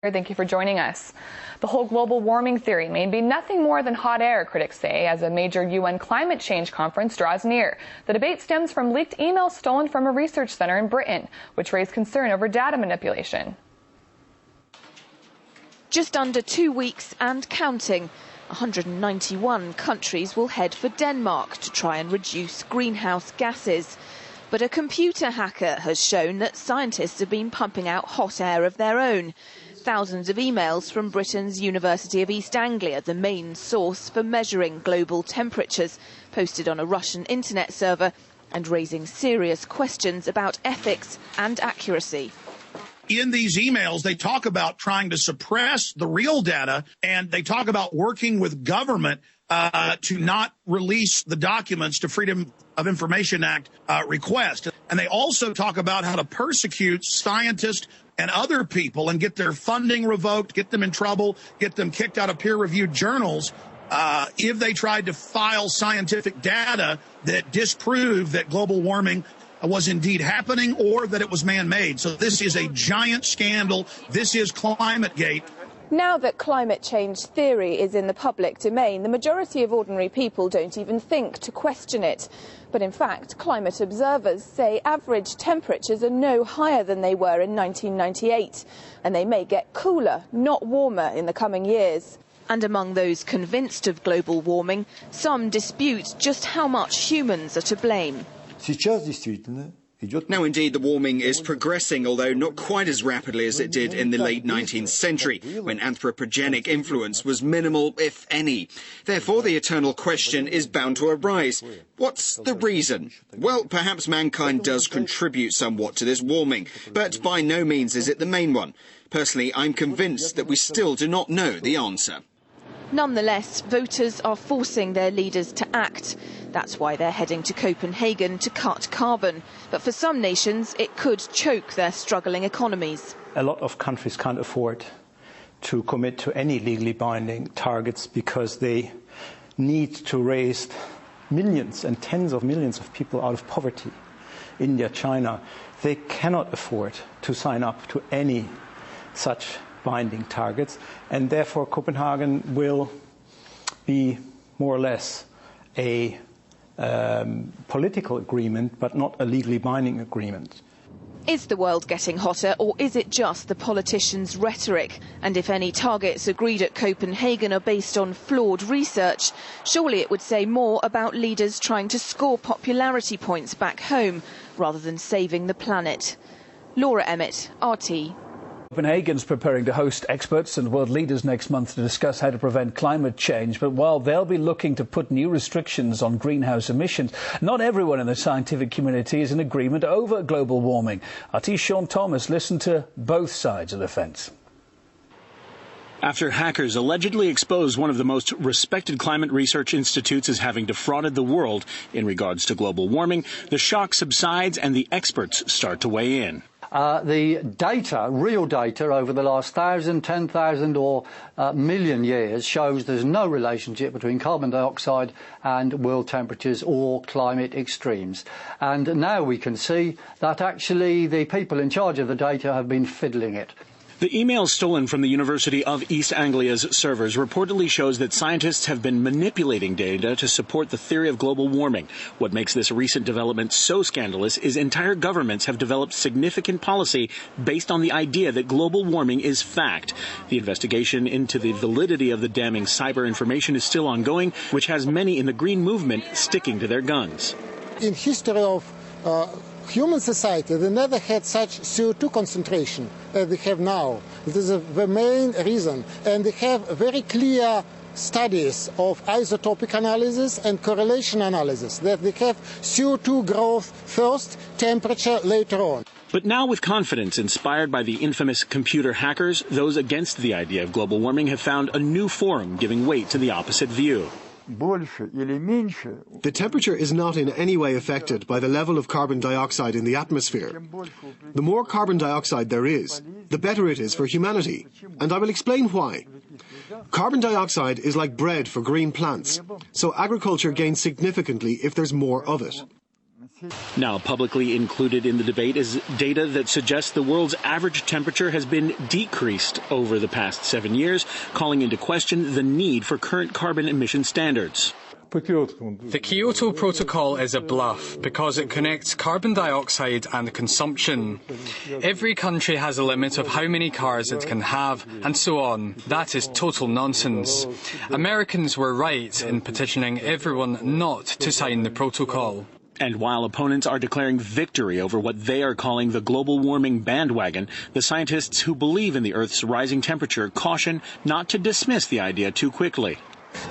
Thank you for joining us. The whole global warming theory may be nothing more than hot air, critics say, as a major UN climate change conference draws near. The debate stems from leaked emails stolen from a research center in Britain, which raised concern over data manipulation. Just under 2 weeks and counting, 191 countries will head for Denmark to try and reduce greenhouse gases. But a computer hacker has shown that scientists have been pumping out hot air of their own. Thousands of emails from Britain's University of East Anglia, the main source for measuring global temperatures, posted on a Russian internet server and raising serious questions about ethics and accuracy. In these emails, they talk about trying to suppress the real data, and they talk about working with government to not release the documents to Freedom of Information Act request. And they also talk about how to persecute scientists and other people and get their funding revoked, get them in trouble, get them kicked out of peer-reviewed journals if they tried to file scientific data that disprove that global warming was indeed happening or that it was man-made. So this is a giant scandal. This is Climategate. Now that climate change theory is in the public domain, the majority of ordinary people don't even think to question it. But in fact, climate observers say average temperatures are no higher than they were in 1998, and they may get cooler, not warmer, in the coming years. And among those convinced of global warming, some dispute just how much humans are to blame. Now, indeed, the warming is progressing, although not quite as rapidly as it did in the late 19th century, when anthropogenic influence was minimal, if any. Therefore, the eternal question is bound to arise. What's the reason? Well, perhaps mankind does contribute somewhat to this warming, but by no means is it the main one. Personally, I'm convinced that we still do not know the answer. Nonetheless, voters are forcing their leaders to act. That's why they're heading to Copenhagen to cut carbon. But for some nations, it could choke their struggling economies. A lot of countries can't afford to commit to any legally binding targets because they need to raise millions and tens of millions of people out of poverty. India, China, they cannot afford to sign up to any such binding targets, and therefore Copenhagen will be more or less a political agreement, but not a legally binding agreement. Is the world getting hotter, or is it just the politicians' rhetoric? And if any targets agreed at Copenhagen are based on flawed research, surely it would say more about leaders trying to score popularity points back home rather than saving the planet. Laura Emmett, RT. Copenhagen's preparing to host experts and world leaders next month to discuss how to prevent climate change. But while they'll be looking to put new restrictions on greenhouse emissions, not everyone in the scientific community is in agreement over global warming. RT's Sean Thomas listened to both sides of the fence. After hackers allegedly exposed one of the most respected climate research institutes as having defrauded the world in regards to global warming, the shock subsides and the experts start to weigh in. The data, real data, over the last 1,000, 10,000 or million years shows there's no relationship between carbon dioxide and world temperatures or climate extremes. And now we can see that actually the people in charge of the data have been fiddling it. The emails stolen from the University of East Anglia's servers reportedly shows that scientists have been manipulating data to support the theory of global warming. What makes this recent development so scandalous is entire governments have developed significant policy based on the idea that global warming is fact. The investigation into the validity of the damning cyber information is still ongoing, which has many in the green movement sticking to their guns. In history of human society, they never had such CO2 concentration as they have now. This is the main reason. And they have very clear studies of isotopic analysis and correlation analysis, that they have CO2 growth first, temperature later on. But now, with confidence inspired by the infamous computer hackers, those against the idea of global warming have found a new forum giving weight to the opposite view. The temperature is not in any way affected by the level of carbon dioxide in the atmosphere. The more carbon dioxide there is, the better it is for humanity. And I will explain why. Carbon dioxide is like bread for green plants, so agriculture gains significantly if there's more of it. Now publicly included in the debate is data that suggests the world's average temperature has been decreased over the past 7 years, calling into question the need for current carbon emission standards. The Kyoto Protocol is a bluff because it connects carbon dioxide and consumption. Every country has a limit of how many cars it can have, and so on. That is total nonsense. Americans were right in petitioning everyone not to sign the protocol. And while opponents are declaring victory over what they are calling the global warming bandwagon, the scientists who believe in the Earth's rising temperature caution not to dismiss the idea too quickly.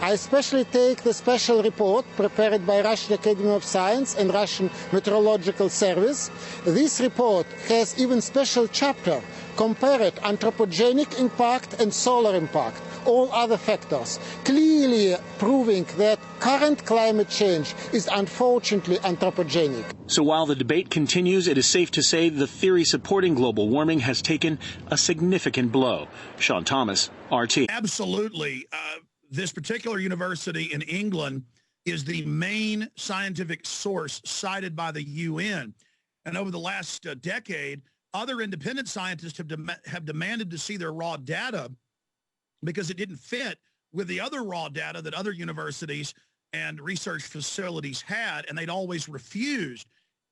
I especially take the special report prepared by Russian Academy of Science and Russian Meteorological Service. This report has even special chapter compared anthropogenic impact and solar impact, all other factors, clearly proving that current climate change is unfortunately anthropogenic. So while the debate continues, it is safe to say the theory supporting global warming has taken a significant blow. Sean Thomas, RT. Absolutely. This particular university in England is the main scientific source cited by the UN. And over the last decade, other independent scientists have demanded to see their raw data because it didn't fit with the other raw data that other universities and research facilities had, and they'd always refused.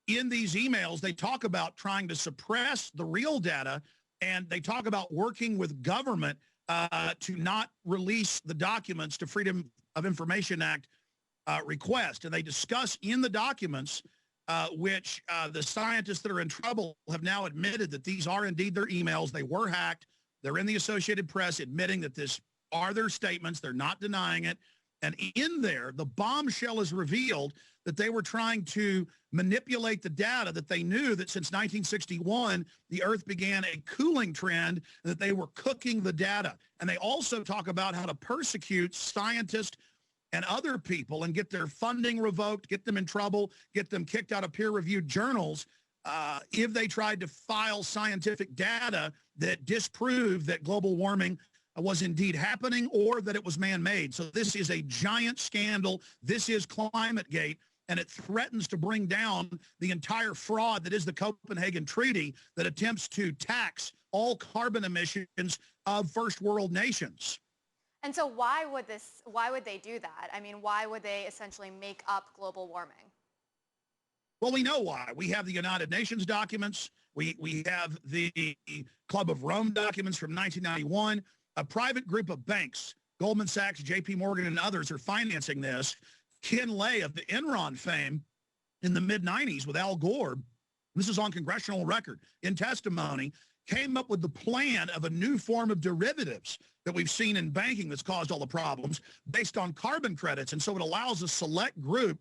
In these emails, they talk about trying to suppress the real data, and they talk about working with government to not release the documents to Freedom of Information Act request. And they discuss in the documents, which the scientists that are in trouble have now admitted that these are indeed their emails. They were hacked. They're in the Associated Press admitting that this are their statements. They're not denying it. And in there, the bombshell is revealed that they were trying to manipulate the data, that they knew that since 1961, the Earth began a cooling trend, and that they were cooking the data. And they also talk about how to persecute scientists and other people and get their funding revoked, get them in trouble, get them kicked out of peer-reviewed journals if they tried to file scientific data that disproved that global warming was indeed happening or that it was man-made. So this is a giant scandal. This is Climategate, and it threatens to bring down the entire fraud that is the Copenhagen Treaty that attempts to tax all carbon emissions of first world nations. And so why would they do that? I mean, why would they essentially make up global warming? Well, we know why. We have the United Nations documents. We have the Club of Rome documents from 1991. A private group of banks, Goldman Sachs, JP Morgan, and others are financing this. Ken Lay of the Enron fame in the mid-90s with Al Gore, this is on congressional record, in testimony, came up with the plan of a new form of derivatives that we've seen in banking that's caused all the problems based on carbon credits. And so it allows a select group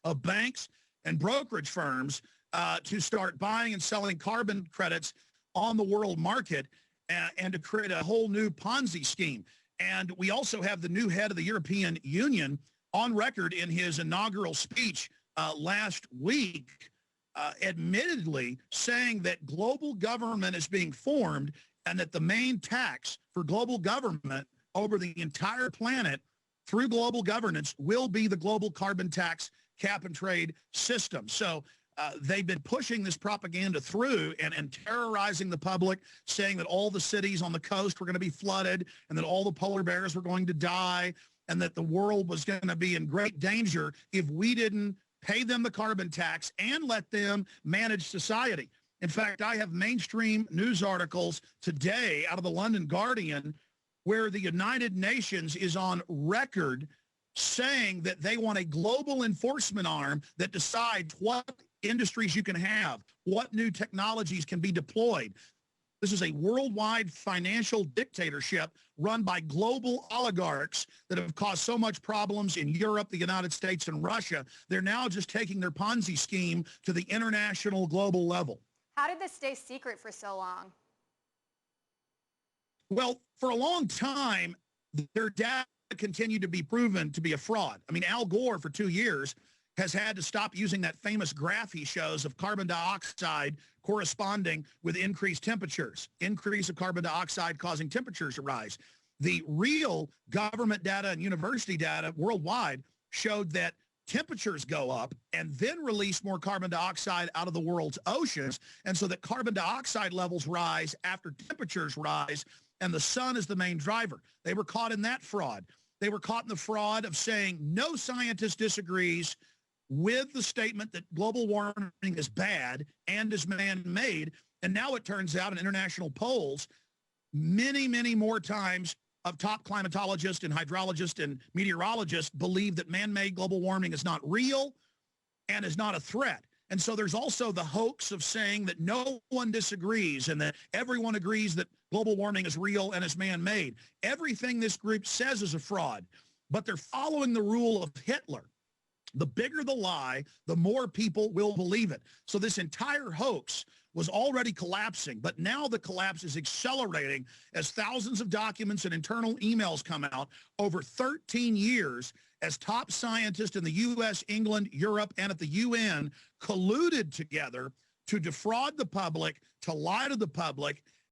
of banks and brokerage firms to start buying and selling carbon credits on the world market and to create a whole new Ponzi scheme. And we also have the new head of the European Union on record in his inaugural speech last week, admittedly saying that global government is being formed and that the main tax for global government over the entire planet through global governance will be the global carbon tax cap and trade system. So they've been pushing this propaganda through and terrorizing the public, saying that all the cities on the coast were going to be flooded and that all the polar bears were going to die and that the world was going to be in great danger if we didn't pay them the carbon tax and let them manage society. In fact, I have mainstream news articles today out of the London Guardian where the United Nations is on record saying that they want a global enforcement arm that decides what industries you can have, what new technologies can be deployed. This is a worldwide financial dictatorship run by global oligarchs that have caused so much problems in Europe, the United States, and Russia. They're now just taking their Ponzi scheme to the international global level. How did this stay secret for so long? Well, for a long time, their data continued to be proven to be a fraud. I mean, Al Gore for 2 years has had to stop using that famous graph he shows of carbon dioxide corresponding with increased temperatures, increase of carbon dioxide causing temperatures to rise. The real government data and university data worldwide showed that temperatures go up and then release more carbon dioxide out of the world's oceans, and so that carbon dioxide levels rise after temperatures rise, and the sun is the main driver. They were caught in that fraud. They were caught in the fraud of saying no scientist disagrees with the statement that global warming is bad and is man-made, and now it turns out in international polls, many, many more times of top climatologists and hydrologists and meteorologists believe that man-made global warming is not real and is not a threat. And so there's also the hoax of saying that no one disagrees and that everyone agrees that global warming is real and is man-made. Everything this group says is a fraud, but they're following the rule of Hitler. The bigger the lie, the more people will believe it. So this entire hoax was already collapsing, but now the collapse is accelerating as thousands of documents and internal emails come out over 13 years as top scientists in the U.S., England, Europe, and at the UN colluded together to defraud the public, to lie to the public,